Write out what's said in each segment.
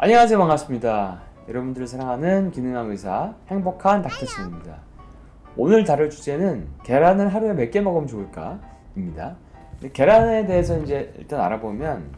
안녕하세요. 반갑습니다. 여러분들을 사랑하는 기능학 의사 행복한 닥터진입니다. 오늘 다룰 주제는 계란을 하루에 몇 개 먹으면 좋을까? 입니다. 계란에 대해서 이제 일단 알아보면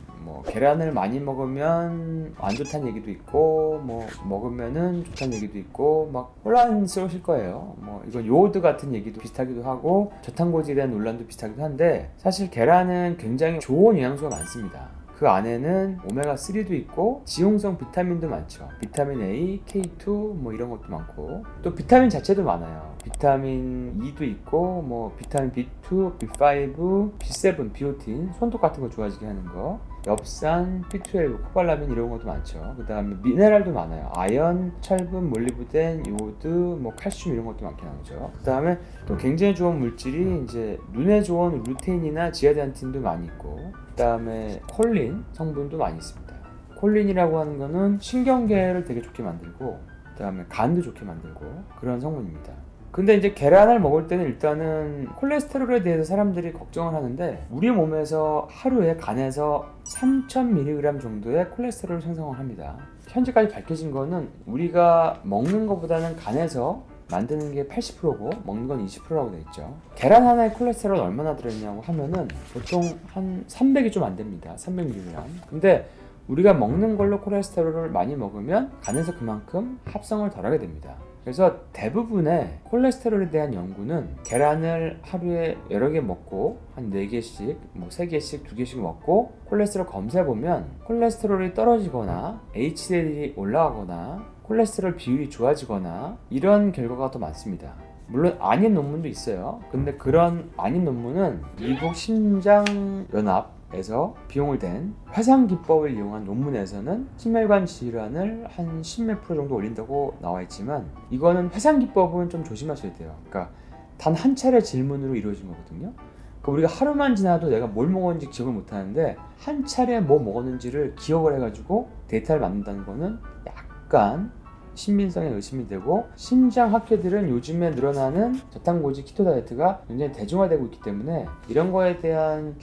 계란을 많이 먹으면 안 좋다는 얘기도 있고 먹으면은 좋다는 얘기도 있고 막 혼란스러우실 거예요. 이건 요오드 같은 얘기도 비슷하기도 하고 저탄고지에 대한 논란도 비슷하기도 한데, 사실 계란은 굉장히 좋은 영양소가 많습니다. 그 안에는 오메가3도 있고 지용성 비타민도 많죠. 비타민 A, K2 이런 것도 많고, 또 비타민 자체도 많아요. 비타민 E도 있고 비타민 B2, B5, B7, 비오틴, 손톱 같은 거 좋아지게 하는 거, 엽산, B12, 코발라민 이런 것도 많죠. 그 다음에 미네랄도 많아요. 아연, 철분, 몰리브덴, 요오드, 칼슘 이런 것도 많게 나오죠. 그 다음에 또 굉장히 좋은 물질이 이제 눈에 좋은 루테인이나 지아디안틴도 많이 있고, 그 다음에 콜린 성분도 많이 있습니다. 콜린이라고 하는 거는 신경계를 되게 좋게 만들고, 그 다음에 간도 좋게 만들고 그런 성분입니다. 근데 이제 계란을 먹을 때는 일단은 콜레스테롤에 대해서 사람들이 걱정을 하는데, 우리 몸에서 하루에 간에서 3000mg 정도의 콜레스테롤을 생성을 합니다. 현재까지 밝혀진 거는 우리가 먹는 것보다는 간에서 만드는 게 80%고 먹는 건 20%라고 되어 있죠. 계란 하나에 콜레스테롤 얼마나 들어있냐고 하면은 보통 한 300이 좀 안 됩니다. 300mg. 근데 우리가 먹는 걸로 콜레스테롤을 많이 먹으면 간에서 그만큼 합성을 덜하게 됩니다. 그래서 대부분의 콜레스테롤에 대한 연구는 계란을 하루에 여러 개 먹고 한 4개씩, 3개씩, 2개씩 먹고 콜레스테롤 검사해보면 콜레스테롤이 떨어지거나 HDL이 올라가거나 콜레스테롤 비율이 좋아지거나 이런 결과가 더 많습니다. 물론 아닌 논문도 있어요. 근데 그런 아닌 논문은 미국 심장연합에서 비용을 댄 회상 기법을 이용한 논문에서는 심혈관 질환을 한 10몇 프로 정도 올린다고 나와 있지만, 이거는 회상 기법은 좀 조심하셔야 돼요. 그러니까 단 한 차례 질문으로 이루어진 거거든요. 그러니까 우리가 하루만 지나도 내가 뭘 먹었는지 기억을 못 하는데 한 차례 뭐 먹었는지를 기억을 해가지고 데이터를 만든다는 거는 약간 신빙성에 의심이 되고, 심장학회들은 요즘에 늘어나는 저탄고지 키토 다이어트가 굉장히 대중화되고 있기 때문에 이런 거에 대한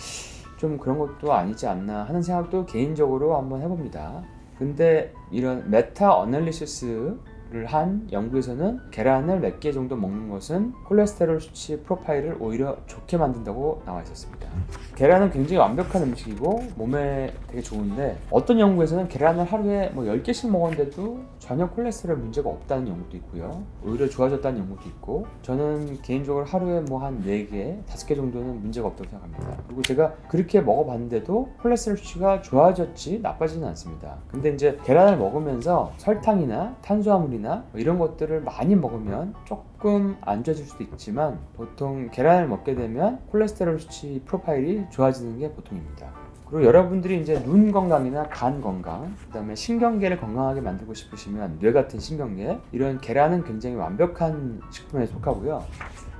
좀 그런 것도 아니지 않나 하는 생각도 개인적으로 한번 해봅니다. 근데 이런 메타 어널리시스를 한 연구에서는 계란을 몇 개 정도 먹는 것은 콜레스테롤 수치 프로파일을 오히려 좋게 만든다고 나와 있었습니다. 계란은 굉장히 완벽한 음식이고 몸에 되게 좋은데, 어떤 연구에서는 계란을 하루에 10개씩 먹었는데도 전혀 콜레스테롤 문제가 없다는 연구도 있고요. 오히려 좋아졌다는 연구도 있고, 저는 개인적으로 하루에 한 4개, 5개 정도는 문제가 없다고 생각합니다. 그리고 제가 그렇게 먹어봤는데도 콜레스테롤 수치가 좋아졌지 나빠지는 않습니다. 근데 이제 계란을 먹으면서 설탕이나 탄수화물이나 이런 것들을 많이 먹으면 조금 안 좋아질 수도 있지만, 보통 계란을 먹게 되면 콜레스테롤 수치 프로파일이 좋아지는 게 보통입니다. 그리고 여러분들이 이제 눈 건강이나 간 건강, 그 다음에 신경계를 건강하게 만들고 싶으시면 뇌 같은 신경계, 이런 계란은 굉장히 완벽한 식품에 속하고요.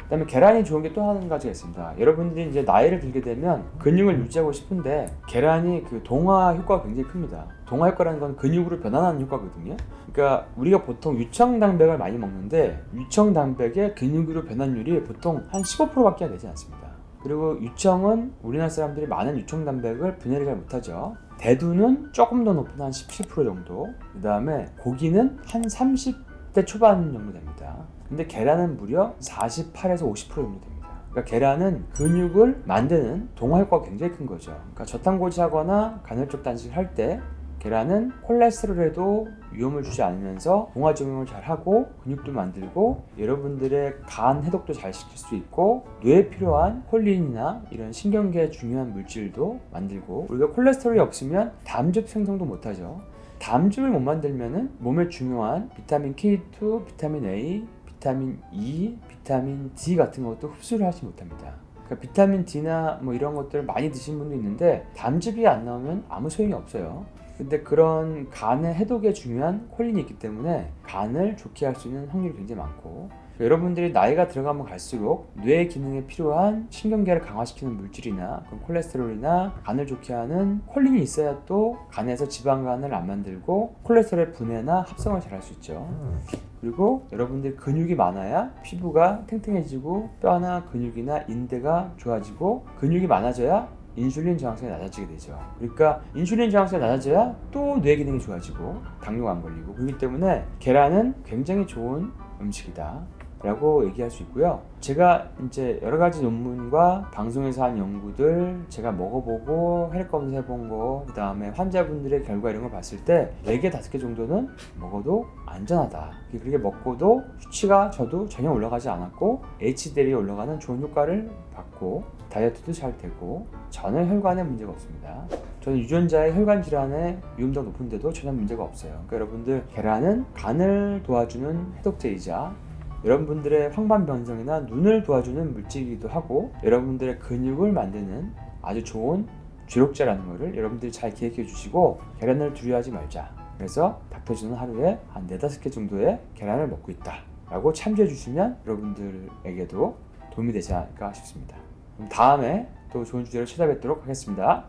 그 다음에 계란이 좋은 게 또 한 가지가 있습니다. 여러분들이 이제 나이를 들게 되면 근육을 유지하고 싶은데 계란이 그 동화 효과가 굉장히 큽니다. 동화 효과라는 건 근육으로 변환하는 효과거든요. 그러니까 우리가 보통 유청단백을 많이 먹는데 유청단백의 근육으로 변환율이 보통 한 15%밖에 되지 않습니다. 그리고 유청은 우리나라 사람들이 많은 유청단백을 분해를 잘 못하죠. 대두는 조금 더 높은 한 17% 정도, 그 다음에 고기는 한 30대 초반 정도 됩니다. 근데 계란은 무려 48에서 50% 정도 됩니다. 그러니까 계란은 근육을 만드는 동화 효과가 굉장히 큰 거죠. 그러니까 저탄고지 하거나 간헐적 단식을 할 때 계란은 콜레스테롤에도 위험을 주지 않으면서 동화작용을 잘 하고 근육도 만들고 여러분들의 간 해독도 잘 시킬 수 있고, 뇌에 필요한 콜린이나 이런 신경계에 중요한 물질도 만들고, 우리가 콜레스테롤이 없으면 담즙 생성도 못하죠. 담즙을 못 만들면은 몸에 중요한 비타민 K2, 비타민 A, 비타민 E, 비타민 D 같은 것도 흡수를 하지 못합니다. 그러니까 비타민 D나 이런 것들을 많이 드시는 분도 있는데 담즙이 안 나오면 아무 소용이 없어요. 근데 그런 간의 해독에 중요한 콜린이 있기 때문에 간을 좋게 할 수 있는 확률이 굉장히 많고, 여러분들이 나이가 들어가면 갈수록 뇌 기능에 필요한 신경계를 강화시키는 물질이나 콜레스테롤이나 간을 좋게 하는 콜린이 있어야 또 간에서 지방간을 안 만들고 콜레스테롤 분해나 합성을 잘 할 수 있죠. 그리고 여러분들 근육이 많아야 피부가 탱탱해지고 뼈나 근육이나 인대가 좋아지고, 근육이 많아져야 인슐린 저항성이 낮아지게 되죠. 그러니까 인슐린 저항성이 낮아져야 또 뇌 기능이 좋아지고 당뇨가 안 걸리고, 그렇기 때문에 계란은 굉장히 좋은 음식이다 라고 얘기할 수 있고요. 제가 이제 여러 가지 논문과 방송에서 한 연구들 제가 먹어보고 혈액 검사해본 거, 그 다음에 환자분들의 결과 이런 걸 봤을 때 4개, 5개 정도는 먹어도 안전하다. 그렇게 먹고도 수치가 저도 전혀 올라가지 않았고 HDL이 올라가는 좋은 효과를 받고 다이어트도 잘 되고 전혀 혈관에 문제가 없습니다. 저는 유전자의 혈관 질환의 위험도가 높은데도 전혀 문제가 없어요. 그러니까 여러분들, 계란은 간을 도와주는 해독제이자 여러분들의 황반 변성이나 눈을 도와주는 물질이기도 하고 여러분들의 근육을 만드는 아주 좋은 쥐록제라는 것을 여러분들이 잘 기억해 주시고, 계란을 두려워하지 말자. 그래서 닥터진은 하루에 한 4-5개 정도의 계란을 먹고 있다 라고 참조해 주시면 여러분들에게도 도움이 되지 않을까 싶습니다. 그럼 다음에 또 좋은 주제로 찾아뵙도록 하겠습니다.